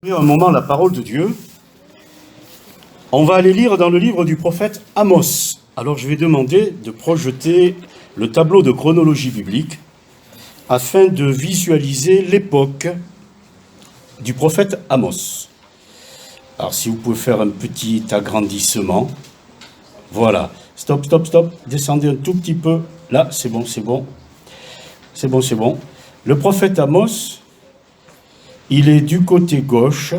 Un moment la parole de Dieu. On va aller lire dans le livre du prophète Amos. Alors je vais demander de projeter le tableau de chronologie biblique afin de visualiser l'époque du prophète Amos. Alors si vous pouvez faire un petit agrandissement. Voilà. Stop. Descendez un tout petit peu. Là, c'est bon. Le prophète Amos, il est du côté gauche.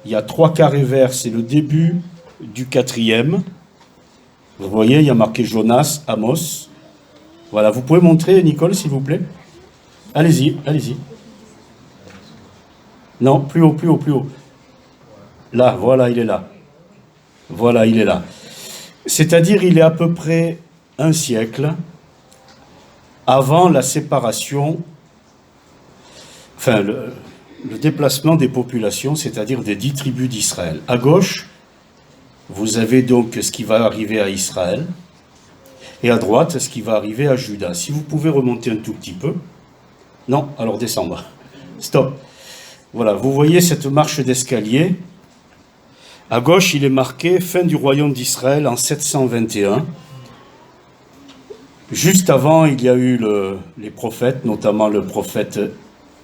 Il y a 3 carrés verts, c'est le début du 4e. Vous voyez, il y a marqué Jonas, Amos. Voilà, vous pouvez montrer, Nicole, s'il vous plaît. Allez-y. Non, plus haut. Là, voilà, il est là. C'est-à-dire, il est à peu près un siècle avant la séparation, enfin, le déplacement des populations, c'est-à-dire des 10 tribus d'Israël. À gauche, vous avez donc ce qui va arriver à Israël, et à droite, ce qui va arriver à Juda. Si vous pouvez remonter un tout petit peu. Non, alors descendre. Stop. Voilà, vous voyez cette marche d'escalier. À gauche, il est marqué « Fin du royaume d'Israël en 721 ». Juste avant, il y a eu les prophètes, notamment le prophète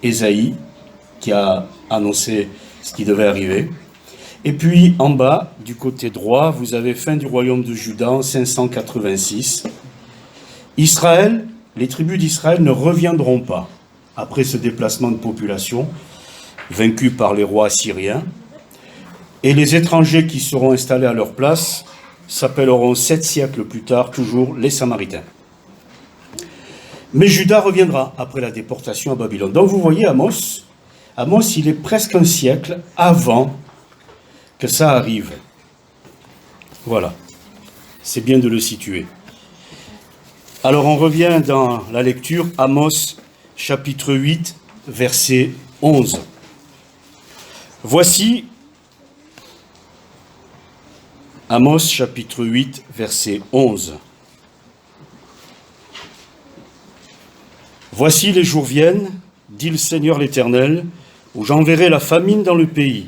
Ésaïe, qui a annoncé ce qui devait arriver. Et puis, en bas, du côté droit, vous avez fin du royaume de Juda en 586. Israël, les tribus d'Israël ne reviendront pas après ce déplacement de population, vaincus par les rois assyriens. Et les étrangers qui seront installés à leur place s'appelleront 7 siècles plus tard, toujours les Samaritains. Mais Juda reviendra après la déportation à Babylone. Donc vous voyez, Amos, il est presque un siècle avant que ça arrive. Voilà. C'est bien de le situer. Alors on revient dans la lecture, Amos, chapitre 8, verset 11. Voici, Amos, chapitre 8, verset 11. Voici les jours viennent, dit le Seigneur l'Éternel, où j'enverrai la famine dans le pays,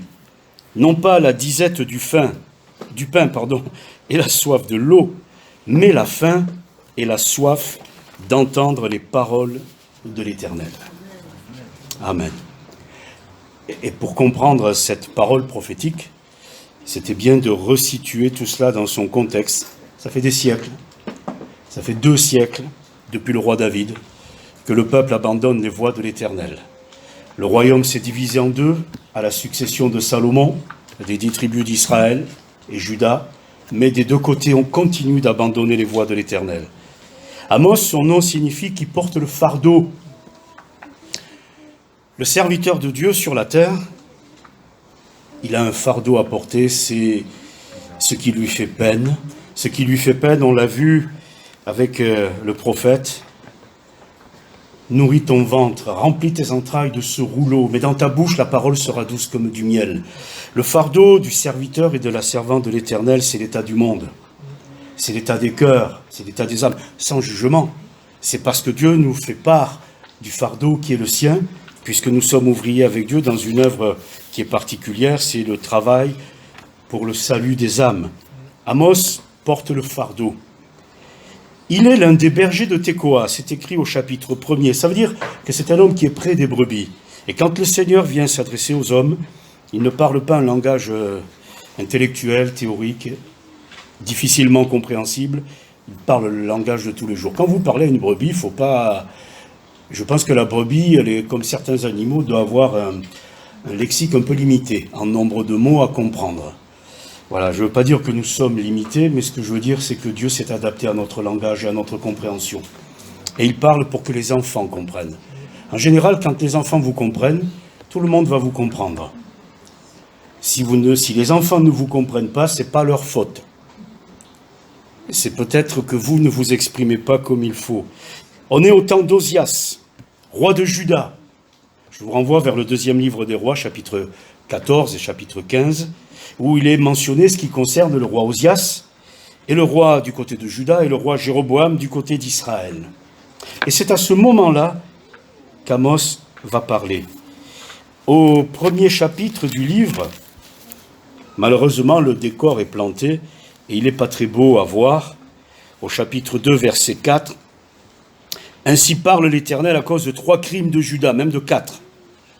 non pas la disette du pain, et la soif de l'eau, mais la faim et la soif d'entendre les paroles de l'Éternel. Amen. Et pour comprendre cette parole prophétique, c'était bien de resituer tout cela dans son contexte. Ça fait des siècles, ça fait 2 siècles depuis le roi David, que le peuple abandonne les voies de l'Éternel. Le royaume s'est divisé en 2 à la succession de Salomon, des 10 tribus d'Israël et Juda, mais des 2 côtés on continue d'abandonner les voies de l'Éternel. Amos, son nom signifie qui porte le fardeau. Le serviteur de Dieu sur la terre, il a un fardeau à porter, c'est ce qui lui fait peine. Ce qui lui fait peine, on l'a vu avec le prophète. Nourris ton ventre, remplis tes entrailles de ce rouleau, mais dans ta bouche la parole sera douce comme du miel. Le fardeau du serviteur et de la servante de l'Éternel, c'est l'état du monde. C'est l'état des cœurs, c'est l'état des âmes, sans jugement. C'est parce que Dieu nous fait part du fardeau qui est le sien, puisque nous sommes ouvriers avec Dieu dans une œuvre qui est particulière, c'est le travail pour le salut des âmes. Amos porte le fardeau. Il est l'un des bergers de Tekoa, c'est écrit au chapitre 1er. Ça veut dire que c'est un homme qui est près des brebis. Et quand le Seigneur vient s'adresser aux hommes, il ne parle pas un langage intellectuel, théorique, difficilement compréhensible. Il parle le langage de tous les jours. Quand vous parlez à une brebis, il ne faut pas... Je pense que la brebis, elle est comme certains animaux, doit avoir un lexique un peu limité, en nombre de mots à comprendre. Voilà, je ne veux pas dire que nous sommes limités, mais ce que je veux dire, c'est que Dieu s'est adapté à notre langage et à notre compréhension. Et il parle pour que les enfants comprennent. En général, quand les enfants vous comprennent, tout le monde va vous comprendre. Si les enfants ne vous comprennent pas, ce n'est pas leur faute. C'est peut-être que vous ne vous exprimez pas comme il faut. On est au temps d'Osias, roi de Juda. Je vous renvoie vers le 2e livre des rois, chapitre 14 et chapitre 15, où il est mentionné ce qui concerne le roi Osias, et le roi du côté de Juda, et le roi Jéroboam du côté d'Israël. Et c'est à ce moment-là qu'Amos va parler. Au premier chapitre du livre, malheureusement le décor est planté et il n'est pas très beau à voir. Au chapitre 2, verset 4, « Ainsi parle l'Éternel à cause de 3 crimes de Juda, même de 4.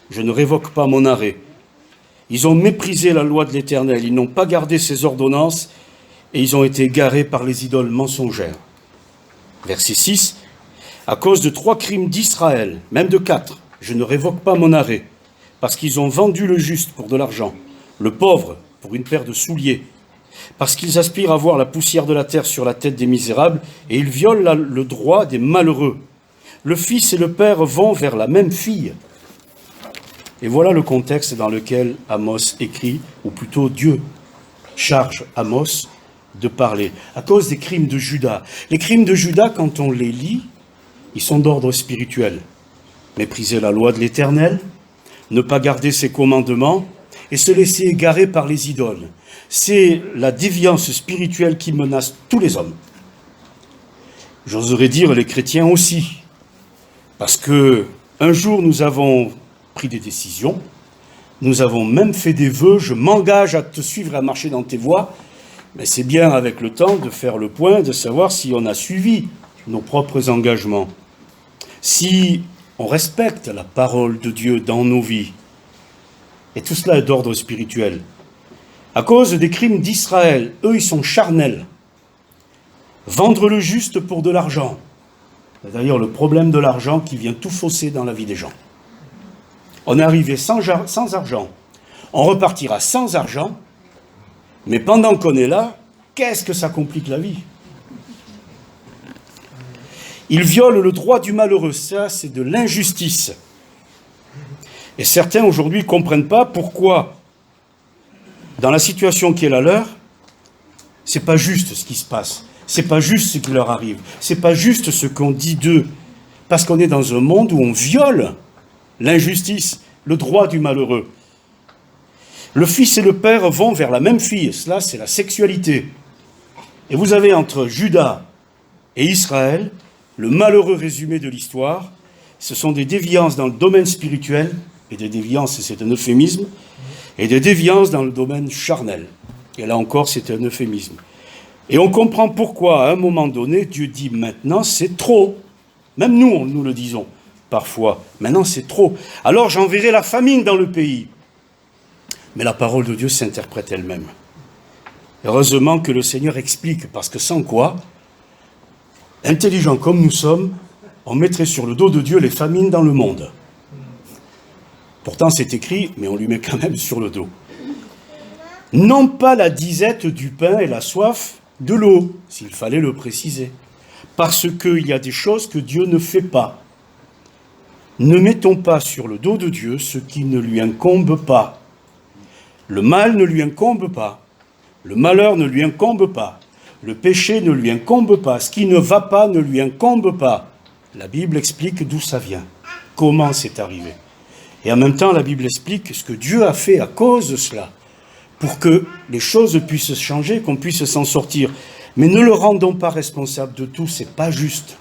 Je ne révoque pas mon arrêt. Ils ont méprisé la loi de l'Éternel, ils n'ont pas gardé ses ordonnances et ils ont été égarés par les idoles mensongères. » Verset 6, « À cause de 3 crimes d'Israël, même de 4, je ne révoque pas mon arrêt, parce qu'ils ont vendu le juste pour de l'argent, le pauvre pour une paire de souliers, parce qu'ils aspirent à voir la poussière de la terre sur la tête des misérables, et ils violent le droit des malheureux. Le fils et le père vont vers la même fille. » Et voilà le contexte dans lequel Amos écrit, ou plutôt Dieu charge Amos de parler, à cause des crimes de Juda. Les crimes de Juda, quand on les lit, ils sont d'ordre spirituel. Mépriser la loi de l'Éternel, ne pas garder ses commandements et se laisser égarer par les idoles. C'est la déviance spirituelle qui menace tous les hommes. J'oserais dire les chrétiens aussi, parce que un jour nous avons pris des décisions, nous avons même fait des vœux, je m'engage à te suivre et à marcher dans tes voies, mais c'est bien avec le temps de faire le point, de savoir si on a suivi nos propres engagements, si on respecte la parole de Dieu dans nos vies. Et tout cela est d'ordre spirituel. À cause des crimes d'Israël, eux, ils sont charnels. Vendre le juste pour de l'argent. C'est d'ailleurs le problème de l'argent qui vient tout fausser dans la vie des gens. On est arrivé sans argent. On repartira sans argent. Mais pendant qu'on est là, qu'est-ce que ça complique la vie ? Ils violent le droit du malheureux, ça c'est de l'injustice. Et certains aujourd'hui ne comprennent pas pourquoi, dans la situation qui est la leur, c'est pas juste ce qui se passe, c'est pas juste ce qui leur arrive, c'est pas juste ce qu'on dit d'eux, parce qu'on est dans un monde où on viole l'injustice, le droit du malheureux. Le fils et le père vont vers la même fille, cela c'est la sexualité. Et vous avez entre Juda et Israël le malheureux résumé de l'histoire. Ce sont des déviances dans le domaine spirituel, et des déviances, c'est un euphémisme, et des déviances dans le domaine charnel. Et là encore, c'est un euphémisme. Et on comprend pourquoi, à un moment donné, Dieu dit maintenant, c'est trop. Même nous, nous le disons parfois. Maintenant, c'est trop. Alors j'enverrai la famine dans le pays. Mais la parole de Dieu s'interprète elle-même. Heureusement que le Seigneur explique, parce que sans quoi, intelligents comme nous sommes, on mettrait sur le dos de Dieu les famines dans le monde. Pourtant c'est écrit, mais on lui met quand même sur le dos. Non pas la disette du pain et la soif de l'eau, s'il fallait le préciser. Parce qu'il y a des choses que Dieu ne fait pas. Ne mettons pas sur le dos de Dieu ce qui ne lui incombe pas. Le mal ne lui incombe pas. Le malheur ne lui incombe pas. Le péché ne lui incombe pas. Ce qui ne va pas ne lui incombe pas. La Bible explique d'où ça vient, comment c'est arrivé. Et en même temps, la Bible explique ce que Dieu a fait à cause de cela, pour que les choses puissent changer, qu'on puisse s'en sortir. Mais ne le rendons pas responsable de tout, c'est pas juste.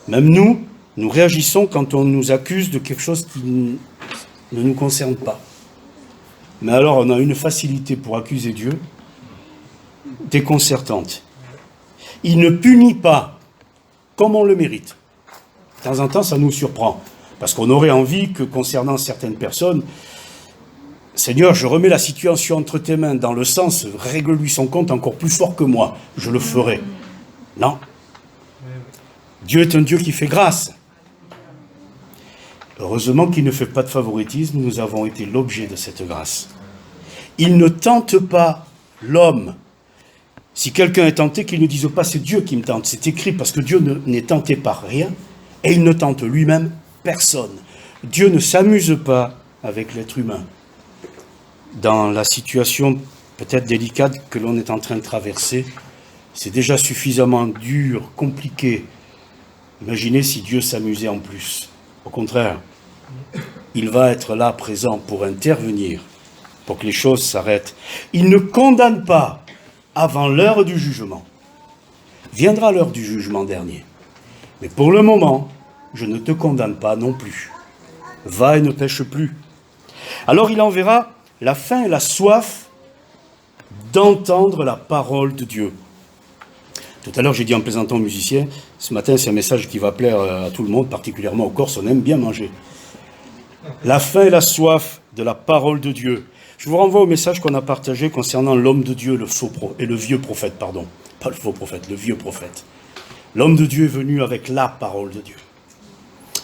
Même nous réagissons quand on nous accuse de quelque chose qui ne nous concerne pas. Mais alors, on a une facilité pour accuser Dieu, déconcertante. Il ne punit pas comme on le mérite. De temps en temps, ça nous surprend, parce qu'on aurait envie que, concernant certaines personnes, Seigneur, je remets la situation entre tes mains, dans le sens, règle-lui son compte encore plus fort que moi, je le ferai. Non. Dieu est un Dieu qui fait grâce. Heureusement qu'il ne fait pas de favoritisme, nous avons été l'objet de cette grâce. Il ne tente pas l'homme. Si quelqu'un est tenté, qu'il ne dise pas c'est Dieu qui me tente. C'est écrit parce que Dieu n'est tenté par rien et il ne tente lui-même personne. Dieu ne s'amuse pas avec l'être humain. Dans la situation peut-être délicate que l'on est en train de traverser, c'est déjà suffisamment dur, compliqué. Imaginez si Dieu s'amusait en plus. Au contraire, il va être là, présent, pour intervenir, pour que les choses s'arrêtent. Il ne condamne pas avant l'heure du jugement. Viendra l'heure du jugement dernier. Mais pour le moment, je ne te condamne pas non plus. Va et ne pêche plus. Alors il enverra la faim et la soif d'entendre la parole de Dieu. Tout à l'heure, j'ai dit en plaisantant aux musiciens, ce matin, c'est un message qui va plaire à tout le monde, particulièrement aux Corses, on aime bien manger. La faim et la soif de la parole de Dieu. Je vous renvoie au message qu'on a partagé concernant l'homme de Dieu, le vieux prophète, pardon. Pas le faux prophète, le vieux prophète. L'homme de Dieu est venu avec la parole de Dieu.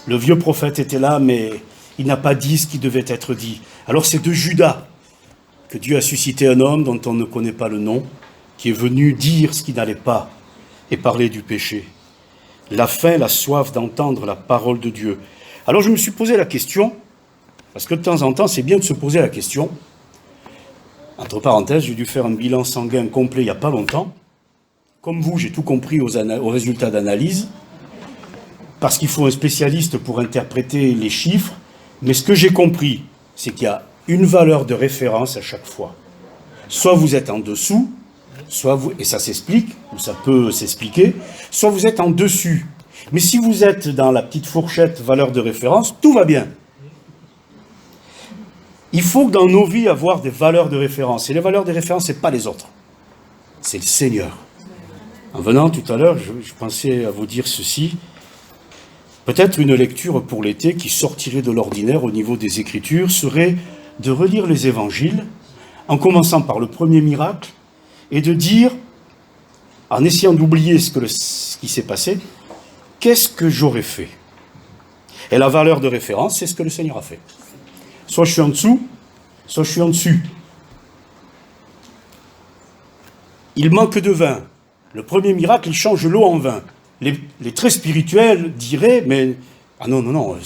Le vieux prophète était là, mais il n'a pas dit ce qui devait être dit. Alors c'est de Judas que Dieu a suscité un homme dont on ne connaît pas le nom, qui est venu dire ce qui n'allait pas et parler du péché. La faim, la soif d'entendre la parole de Dieu. Alors je me suis posé la question, parce que de temps en temps, c'est bien de se poser la question. Entre parenthèses, j'ai dû faire un bilan sanguin complet il n'y a pas longtemps. Comme vous, j'ai tout compris aux résultats d'analyse, parce qu'il faut un spécialiste pour interpréter les chiffres. Mais ce que j'ai compris, c'est qu'il y a une valeur de référence à chaque fois. Soit vous êtes en dessous, soit vous, et ça s'explique, ou ça peut s'expliquer, soit vous êtes en dessus. Mais si vous êtes dans la petite fourchette valeur de référence, tout va bien. Il faut dans nos vies avoir des valeurs de référence. Et les valeurs de référence, ce n'est pas les autres. C'est le Seigneur. En venant tout à l'heure, je pensais à vous dire ceci. Peut-être une lecture pour l'été qui sortirait de l'ordinaire au niveau des Écritures serait de relire les Évangiles, en commençant par le premier miracle, et de dire, en essayant d'oublier ce qui s'est passé, qu'est-ce que j'aurais fait? Et la valeur de référence, c'est ce que le Seigneur a fait. Soit je suis en dessous, soit je suis en dessus. Il manque de vin. Le premier miracle, il change l'eau en vin. Les très spirituels diraient, mais ah non,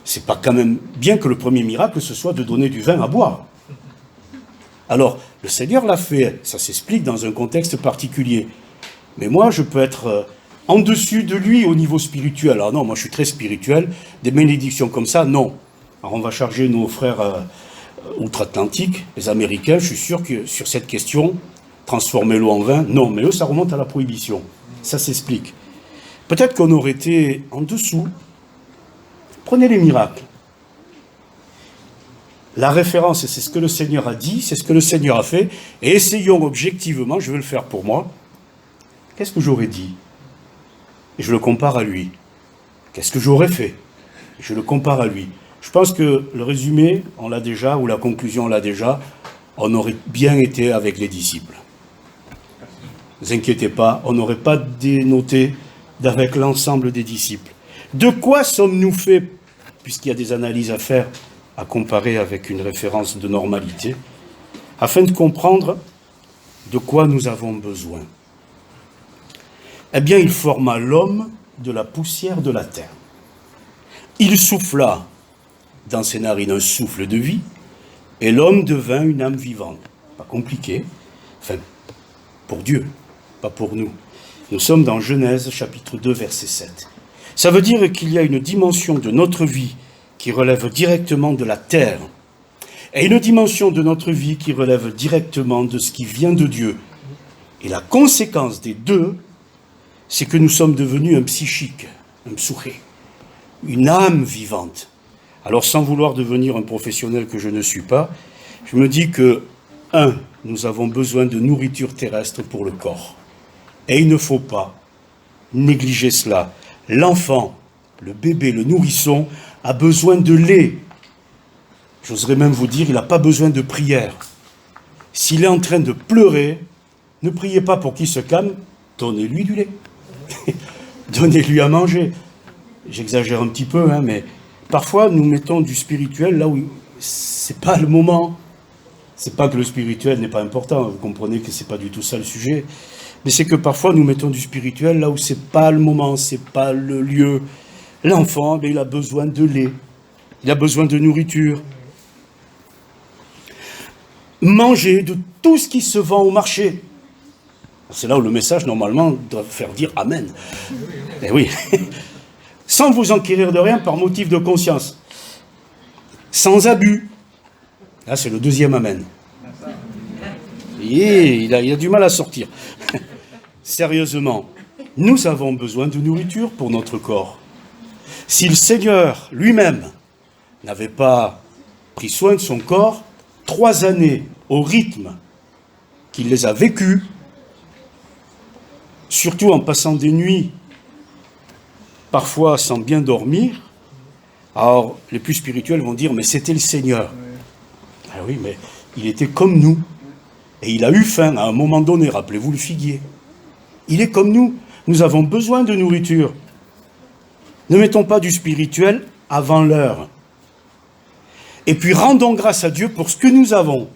c'est pas quand même bien que le premier miracle, ce soit de donner du vin à boire. Alors, le Seigneur l'a fait, ça s'explique dans un contexte particulier. Mais moi, je peux être en dessus de lui au niveau spirituel. Alors non, moi je suis très spirituel, des bénédictions comme ça, non. Alors on va charger nos frères outre-Atlantique, les Américains, je suis sûr que sur cette question, transformer l'eau en vin, non, mais eux, ça remonte à la prohibition. Ça s'explique. Peut-être qu'on aurait été en dessous. Prenez les miracles. La référence, c'est ce que le Seigneur a dit, c'est ce que le Seigneur a fait, et essayons objectivement, je vais le faire pour moi, qu'est-ce que j'aurais dit? Et je le compare à lui. Qu'est-ce que j'aurais fait? Et je le compare à lui. Je pense que le résumé, on l'a déjà, ou la conclusion, on l'a déjà, on aurait bien été avec les disciples. Ne vous inquiétez pas, on n'aurait pas dénoté d'avec l'ensemble des disciples. De quoi sommes-nous faits, puisqu'il y a des analyses à faire, à comparer avec une référence de normalité, afin de comprendre de quoi nous avons besoin? Eh bien, il forma l'homme de la poussière de la terre. Il souffla dans ses narines un souffle de vie, et l'homme devint une âme vivante. Pas compliqué, enfin, pour Dieu, pas pour nous. Nous sommes dans Genèse, chapitre 2, verset 7. Ça veut dire qu'il y a une dimension de notre vie qui relève directement de la terre, et une dimension de notre vie qui relève directement de ce qui vient de Dieu. Et la conséquence des deux, c'est que nous sommes devenus un psychique, un psouché, une âme vivante. Alors, sans vouloir devenir un professionnel que je ne suis pas, je me dis que, nous avons besoin de nourriture terrestre pour le corps. Et il ne faut pas négliger cela. L'enfant, le bébé, le nourrisson, a besoin de lait. J'oserais même vous dire, il n'a pas besoin de prière. S'il est en train de pleurer, ne priez pas pour qu'il se calme, donnez-lui du lait. Donnez-lui à manger. J'exagère un petit peu, mais parfois nous mettons du spirituel là où c'est pas le moment. C'est pas que le spirituel n'est pas important, vous comprenez que c'est pas du tout ça le sujet, mais c'est que parfois nous mettons du spirituel là où c'est pas le moment, c'est pas le lieu. L'enfant, il a besoin de lait, il a besoin de nourriture. Manger de tout ce qui se vend au marché. C'est là où le message, normalement, doit faire dire Amen. Eh oui. Sans vous enquérir de rien par motif de conscience. Sans abus. Là, c'est le deuxième Amen. Et il a du mal à sortir. Sérieusement, nous avons besoin de nourriture pour notre corps. Si le Seigneur lui-même n'avait pas pris soin de son corps 3 années au rythme qu'il les a vécues, surtout en passant des nuits, parfois sans bien dormir. Alors, les plus spirituels vont dire, mais c'était le Seigneur. Ah oui, mais il était comme nous. Et il a eu faim à un moment donné, rappelez-vous le figuier. Il est comme nous. Nous avons besoin de nourriture. Ne mettons pas du spirituel avant l'heure. Et puis rendons grâce à Dieu pour ce que nous avons.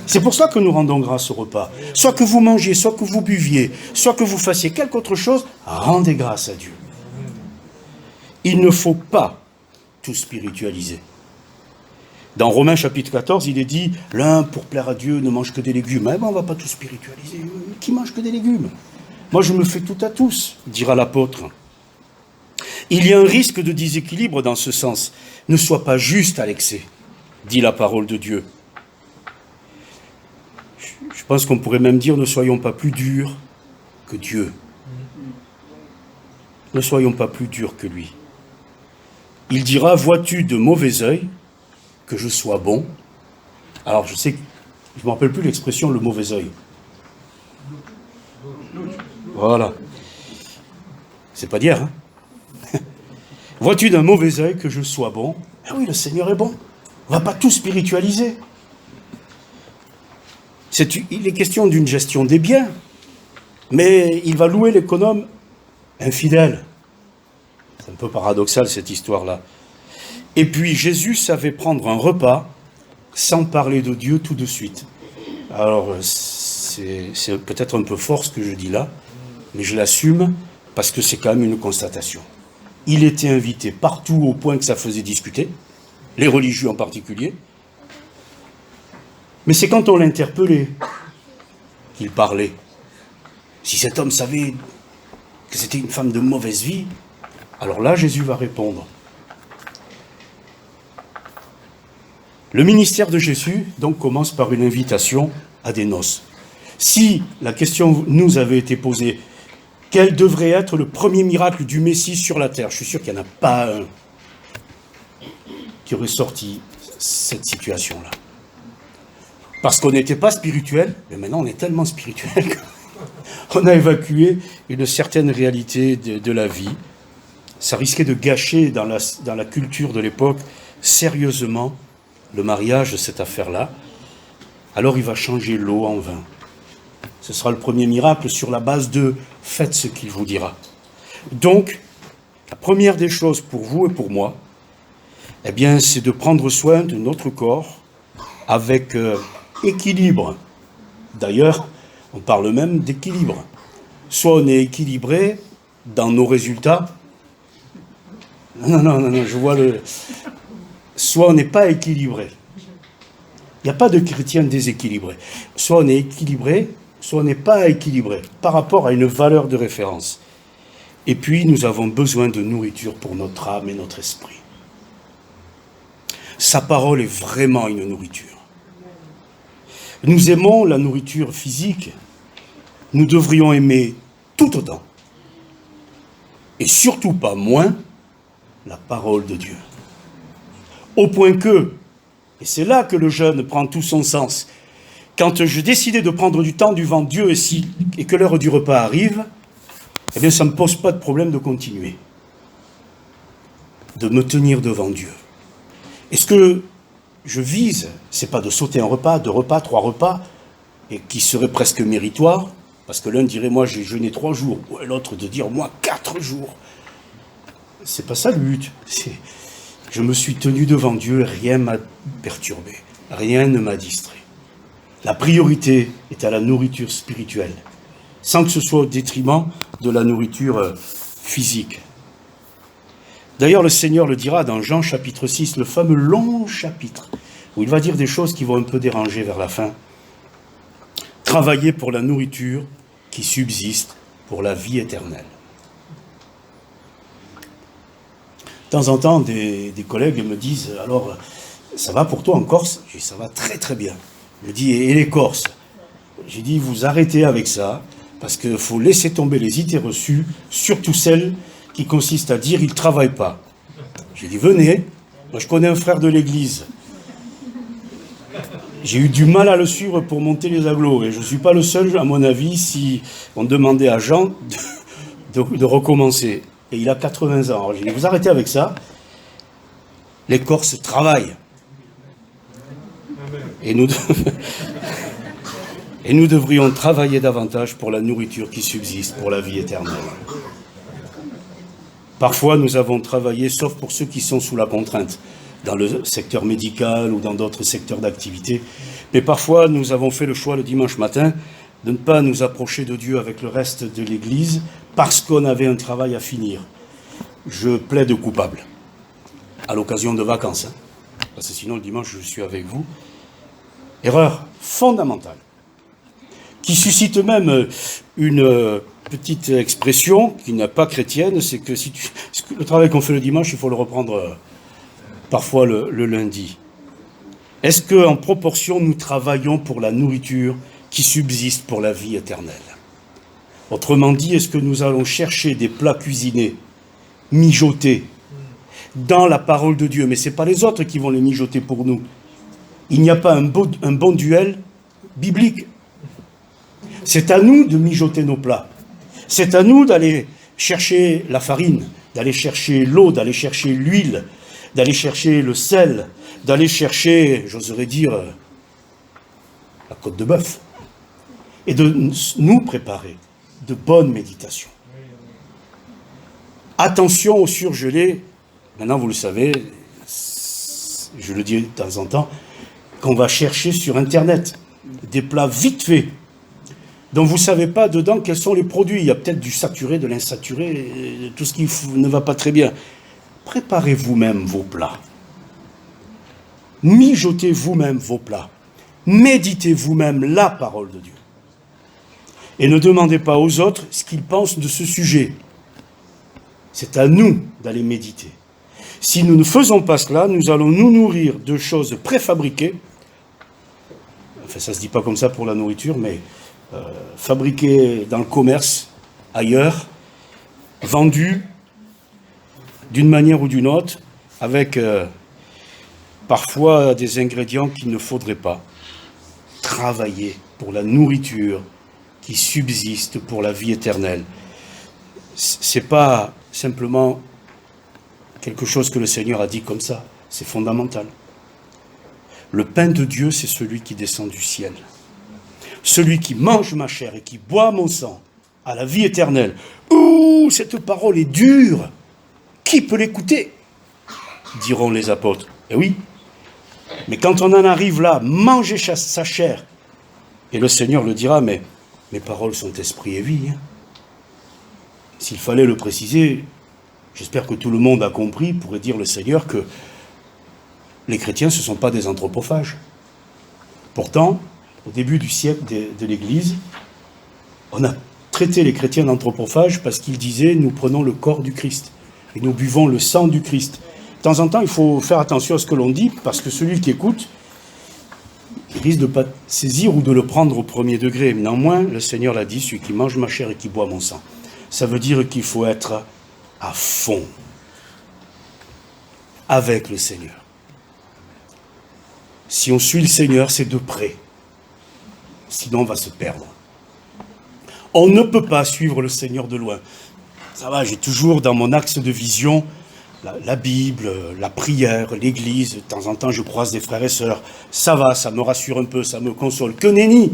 C'est pour ça que nous rendons grâce au repas. Soit que vous mangiez, soit que vous buviez, soit que vous fassiez quelque autre chose, rendez grâce à Dieu. Il ne faut pas tout spiritualiser. Dans Romains chapitre 14, il est dit, l'un pour plaire à Dieu ne mange que des légumes. Eh ben, on ne va pas tout spiritualiser. Qui mange que des légumes? Moi je me fais tout à tous, dira l'apôtre. Il y a un risque de déséquilibre dans ce sens. Ne sois pas juste à l'excès, dit la parole de Dieu. Je pense qu'on pourrait même dire, ne soyons pas plus durs que Dieu. Ne soyons pas plus durs que lui. Il dira, vois-tu de mauvais œil que je sois bon? Alors je sais, je ne me rappelle plus l'expression le mauvais œil. Voilà. C'est pas dire, hein? Vois-tu d'un mauvais œil que je sois bon? Ah oui, le Seigneur est bon. On ne va pas tout spiritualiser. Il est question d'une gestion des biens, mais il va louer l'économe infidèle. C'est un peu paradoxal cette histoire-là. Et puis Jésus savait prendre un repas sans parler de Dieu tout de suite. Alors c'est peut-être un peu fort ce que je dis là, mais je l'assume parce que c'est quand même une constatation. Il était invité partout au point que ça faisait discuter, les religieux en particulier. Mais c'est quand on l'interpellait qu'il parlait. Si cet homme savait que c'était une femme de mauvaise vie, alors là, Jésus va répondre. Le ministère de Jésus, donc, commence par une invitation à des noces. Si la question nous avait été posée, quel devrait être le premier miracle du Messie sur la terre? Je suis sûr qu'il n'y en a pas un qui aurait sorti cette situation-là. Parce qu'on n'était pas spirituel, mais maintenant on est tellement spirituel qu'on a évacué une certaine réalité de la vie. Ça risquait de gâcher dans la culture de l'époque sérieusement le mariage de cette affaire-là. Alors il va changer l'eau en vin. Ce sera le premier miracle sur la base de « faites ce qu'il vous dira ». Donc, la première des choses pour vous et pour moi, eh bien, c'est de prendre soin de notre corps avec équilibre. D'ailleurs, on parle même d'équilibre. Soit on est équilibré dans nos résultats. Non, je vois le... Soit on n'est pas équilibré. Il n'y a pas de chrétien déséquilibré. Soit on est équilibré, soit on n'est pas équilibré par rapport à une valeur de référence. Et puis, nous avons besoin de nourriture pour notre âme et notre esprit. Sa parole est vraiment une nourriture. Nous aimons la nourriture physique. Nous devrions aimer tout autant. Et surtout pas moins la parole de Dieu. Au point que, et c'est là que le jeûne prend tout son sens, quand je décidais de prendre du temps devant Dieu et que l'heure du repas arrive, eh bien ça ne me pose pas de problème de continuer, de me tenir devant Dieu. Et ce que je vise, c'est pas de sauter un repas, 2 repas, 3 repas, et qui serait presque méritoire, parce que l'un dirait, moi j'ai jeûné 3 jours, ou l'autre de dire, moi 4 jours. C'est pas ça le but. Je me suis tenu devant Dieu, rien ne m'a perturbé, rien ne m'a distrait. La priorité est à la nourriture spirituelle, sans que ce soit au détriment de la nourriture physique. D'ailleurs, le Seigneur le dira dans Jean chapitre 6, le fameux long chapitre, où il va dire des choses qui vont un peu déranger vers la fin. Travaillez pour la nourriture qui subsiste pour la vie éternelle. De temps en temps, des collègues me disent, alors, ça va pour toi en Corse? Je dis, ça va très très bien. Il me dit, et les Corses? J'ai dit, vous arrêtez avec ça, parce qu'il faut laisser tomber les idées reçues, surtout celles qui consistent à dire, ils ne travaillent pas. J'ai dit, venez, Moi, je connais un frère de l'église. J'ai eu du mal à le suivre pour monter les agglos. Et je ne suis pas le seul, à mon avis, si on demandait à Jean de recommencer. Et il a 80 ans. Alors, je dis, vous arrêtez avec ça. Les Corses travaillent. Et nous devrions travailler davantage pour la nourriture qui subsiste, pour la vie éternelle. Parfois, nous avons travaillé, sauf pour ceux qui sont sous la contrainte, dans le secteur médical ou dans d'autres secteurs d'activité. Mais parfois, nous avons fait le choix le dimanche matin de ne pas nous approcher de Dieu avec le reste de l'Église parce qu'on avait un travail à finir. Je plaide coupable, à l'occasion de vacances, parce que sinon le dimanche je suis avec vous. Erreur fondamentale, qui suscite même une petite expression qui n'est pas chrétienne, c'est que le travail qu'on fait le dimanche, il faut le reprendre parfois le lundi. Est-ce qu'en proportion, nous travaillons pour la nourriture qui subsiste pour la vie éternelle? Autrement dit, est-ce que nous allons chercher des plats cuisinés, mijotés, dans la parole de Dieu? Mais ce n'est pas les autres qui vont les mijoter pour nous. Il n'y a pas un bon duel biblique. C'est à nous de mijoter nos plats. C'est à nous d'aller chercher la farine, d'aller chercher l'eau, d'aller chercher l'huile, d'aller chercher le sel, d'aller chercher, j'oserais dire, la côte de bœuf, et de nous préparer de bonnes méditations. Attention aux surgelés. Maintenant, vous le savez, je le dis de temps en temps, qu'on va chercher sur Internet des plats vite faits, dont vous ne savez pas dedans quels sont les produits. Il y a peut-être du saturé, de l'insaturé, tout ce qui ne va pas très bien. Préparez vous-même vos plats. Mijotez vous-même vos plats. Méditez vous-même la parole de Dieu. Et ne demandez pas aux autres ce qu'ils pensent de ce sujet. C'est à nous d'aller méditer. Si nous ne faisons pas cela, nous allons nous nourrir de choses préfabriquées. Enfin, ça ne se dit pas comme ça pour la nourriture, mais fabriquées dans le commerce, ailleurs, vendues d'une manière ou d'une autre, avec parfois des ingrédients qu'il ne faudrait pas. Travailler pour la nourriture qui subsiste pour la vie éternelle. C'est pas simplement quelque chose que le Seigneur a dit comme ça, c'est fondamental. Le pain de Dieu, c'est celui qui descend du ciel. Celui qui mange ma chair et qui boit mon sang à la vie éternelle. Ouh, cette parole est dure. Qui peut l'écouter? Diront les apôtres. Eh oui, mais quand on en arrive là, manger sa chair, et le Seigneur le dira, mais mes paroles sont esprit et vie. S'il fallait le préciser, j'espère que tout le monde a compris, pourrait dire le Seigneur que les chrétiens, ce ne sont pas des anthropophages. Pourtant, au début du siècle de l'Église, on a traité les chrétiens d'anthropophages parce qu'ils disaient « nous prenons le corps du Christ et nous buvons le sang du Christ ». De temps en temps, il faut faire attention à ce que l'on dit, parce que celui qui écoute, il risque de ne pas saisir ou de le prendre au premier degré. Néanmoins, le Seigneur l'a dit, celui qui mange ma chair et qui boit mon sang. Ça veut dire qu'il faut être à fond avec le Seigneur. Si on suit le Seigneur, c'est de près. Sinon, on va se perdre. On ne peut pas suivre le Seigneur de loin. Ça va, j'ai toujours dans mon axe de vision la Bible, la prière, l'Église. De temps en temps, je croise des frères et sœurs. Ça va, ça me rassure un peu, ça me console. Que nenni,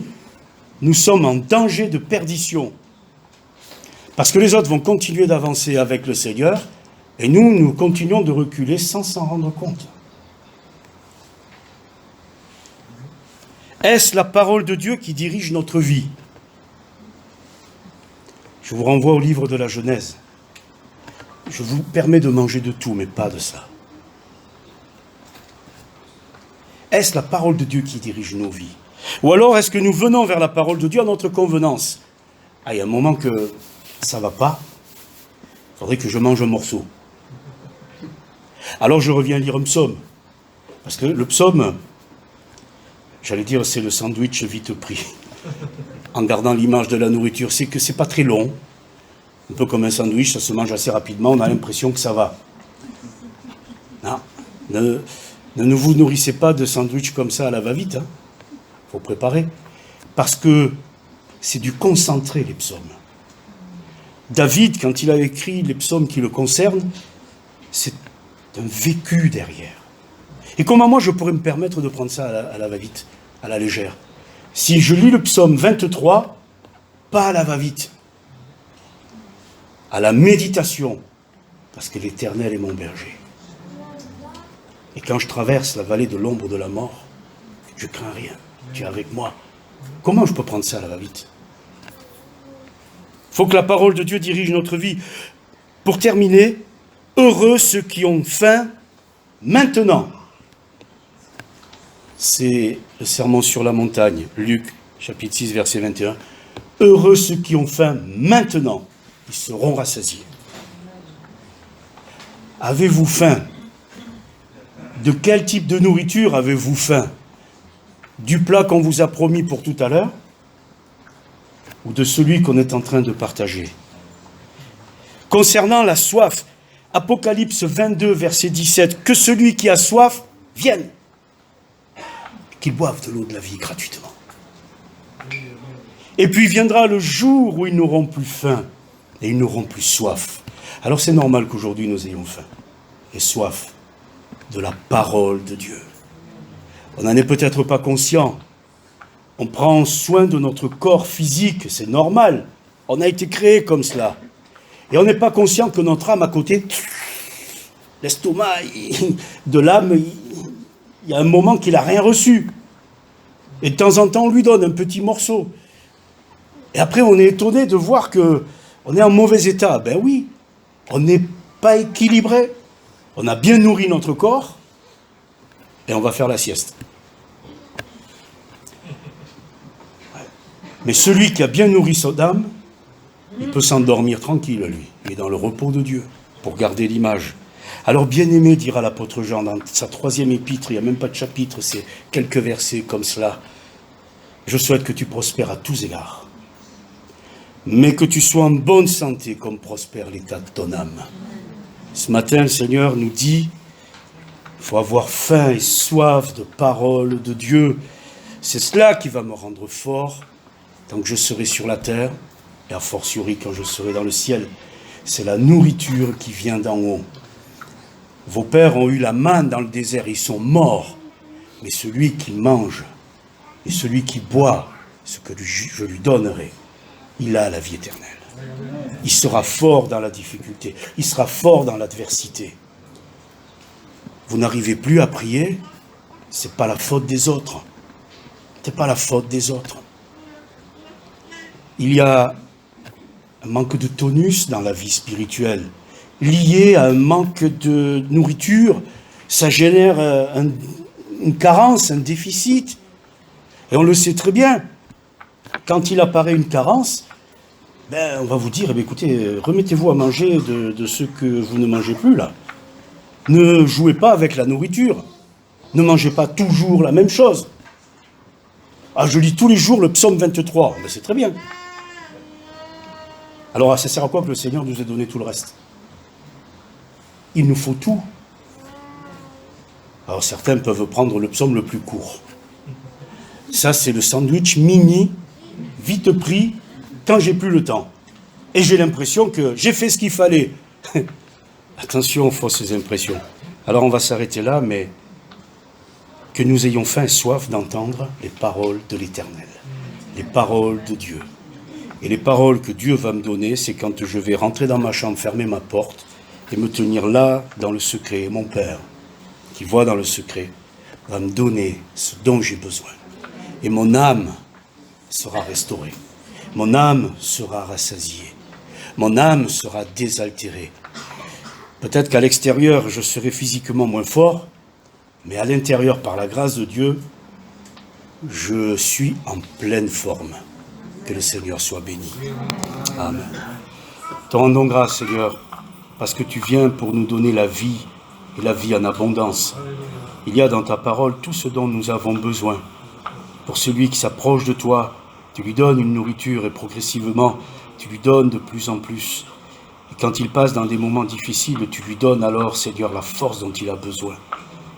nous sommes en danger de perdition. Parce que les autres vont continuer d'avancer avec le Seigneur, et nous continuons de reculer sans s'en rendre compte. Est-ce la parole de Dieu qui dirige notre vie? Je vous renvoie au livre de la Genèse. Je vous permets de manger de tout, mais pas de ça. Est-ce la parole de Dieu qui dirige nos vies? Ou alors est-ce que nous venons vers la parole de Dieu à notre convenance? Ah, il y a un moment que ça ne va pas, il faudrait que je mange un morceau. Alors je reviens lire un psaume. Parce que le psaume, j'allais dire, c'est le sandwich vite pris. En gardant l'image de la nourriture, c'est que c'est pas très long. Un peu comme un sandwich, ça se mange assez rapidement, on a l'impression que ça va. Ne vous nourrissez pas de sandwich comme ça à la va-vite. Faut préparer. Parce que c'est du concentré, les psaumes. David, quand il a écrit les psaumes qui le concernent, c'est un vécu derrière. Et comment moi je pourrais me permettre de prendre ça à la va-vite, à la légère? Si je lis le psaume 23, pas à la va-vite, à la méditation, parce que l'Éternel est mon berger. Et quand je traverse la vallée de l'ombre de la mort, je crains rien, tu es avec moi. Comment je peux prendre ça à la va-vite? Il faut que la parole de Dieu dirige notre vie. Pour terminer, heureux ceux qui ont faim maintenant. C'est le sermon sur la montagne, Luc, chapitre 6, verset 21. Heureux ceux qui ont faim maintenant, ils seront rassasiés. Avez-vous faim? De quel type de nourriture avez-vous faim? Du plat qu'on vous a promis pour tout à l'heure? Ou de celui qu'on est en train de partager? Concernant la soif, Apocalypse 22, verset 17, que celui qui a soif vienne, qu'il boive de l'eau de la vie gratuitement. Et puis viendra le jour où ils n'auront plus faim et ils n'auront plus soif. Alors c'est normal qu'aujourd'hui nous ayons faim et soif de la parole de Dieu. On n'en est peut-être pas conscient. On prend soin de notre corps physique, c'est normal. On a été créé comme cela. Et on n'est pas conscient que notre âme à côté, l'estomac de l'âme, il y a un moment qu'il n'a rien reçu. Et de temps en temps, on lui donne un petit morceau. Et après, on est étonné de voir qu'on est en mauvais état. Ben oui, on n'est pas équilibré. On a bien nourri notre corps et on va faire la sieste. Mais celui qui a bien nourri son âme, il peut s'endormir tranquille, lui. Il est dans le repos de Dieu, pour garder l'image. Alors, bien-aimé, dira l'apôtre Jean dans sa 3e épître, il n'y a même pas de chapitre, c'est quelques versets comme cela. Je souhaite que tu prospères à tous égards, mais que tu sois en bonne santé comme prospère l'état de ton âme. Ce matin, le Seigneur nous dit, il faut avoir faim et soif de parole de Dieu. C'est cela qui va me rendre fort tant que je serai sur la terre, et a fortiori quand je serai dans le ciel. C'est la nourriture qui vient d'en haut. Vos pères ont eu la manne dans le désert, ils sont morts. Mais celui qui mange et celui qui boit ce que je lui donnerai, il a la vie éternelle. Il sera fort dans la difficulté, il sera fort dans l'adversité. Vous n'arrivez plus à prier, c'est pas la faute des autres. C'est pas la faute des autres. Il y a un manque de tonus dans la vie spirituelle, lié à un manque de nourriture. Ça génère une carence, un déficit. Et on le sait très bien. Quand il apparaît une carence, on va vous dire, écoutez, remettez-vous à manger de ce que vous ne mangez plus là. Ne jouez pas avec la nourriture. Ne mangez pas toujours la même chose. Ah, je lis tous les jours le psaume 23. C'est très bien. Alors, ça sert à quoi que le Seigneur nous ait donné tout le reste? Il nous faut tout. Alors, certains peuvent prendre le psaume le plus court. Ça, c'est le sandwich mini, vite pris, quand j'ai plus le temps. Et j'ai l'impression que j'ai fait ce qu'il fallait. Attention aux fausses impressions. Alors, on va s'arrêter là, mais que nous ayons faim et soif d'entendre les paroles de l'Éternel, les paroles de Dieu. Et les paroles que Dieu va me donner, c'est quand je vais rentrer dans ma chambre, fermer ma porte et me tenir là, dans le secret. Et mon Père, qui voit dans le secret, va me donner ce dont j'ai besoin. Et mon âme sera restaurée. Mon âme sera rassasiée. Mon âme sera désaltérée. Peut-être qu'à l'extérieur, je serai physiquement moins fort, mais à l'intérieur, par la grâce de Dieu, je suis en pleine forme. Que le Seigneur soit béni. Amen. Te rendons grâce, Seigneur, parce que tu viens pour nous donner la vie, et la vie en abondance. Il y a dans ta parole tout ce dont nous avons besoin. Pour celui qui s'approche de toi, tu lui donnes une nourriture et progressivement, tu lui donnes de plus en plus. Et quand il passe dans des moments difficiles, tu lui donnes alors, Seigneur, la force dont il a besoin.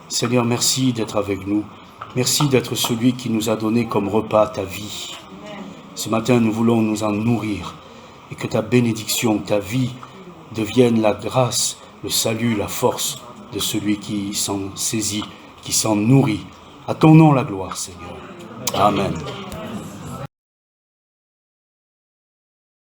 Seigneur, merci d'être avec nous. Merci d'être celui qui nous a donné comme repas ta vie. Ce matin, nous voulons nous en nourrir et que ta bénédiction, ta vie devienne la grâce, le salut, la force de celui qui s'en saisit, qui s'en nourrit. À ton nom la gloire, Seigneur. Amen.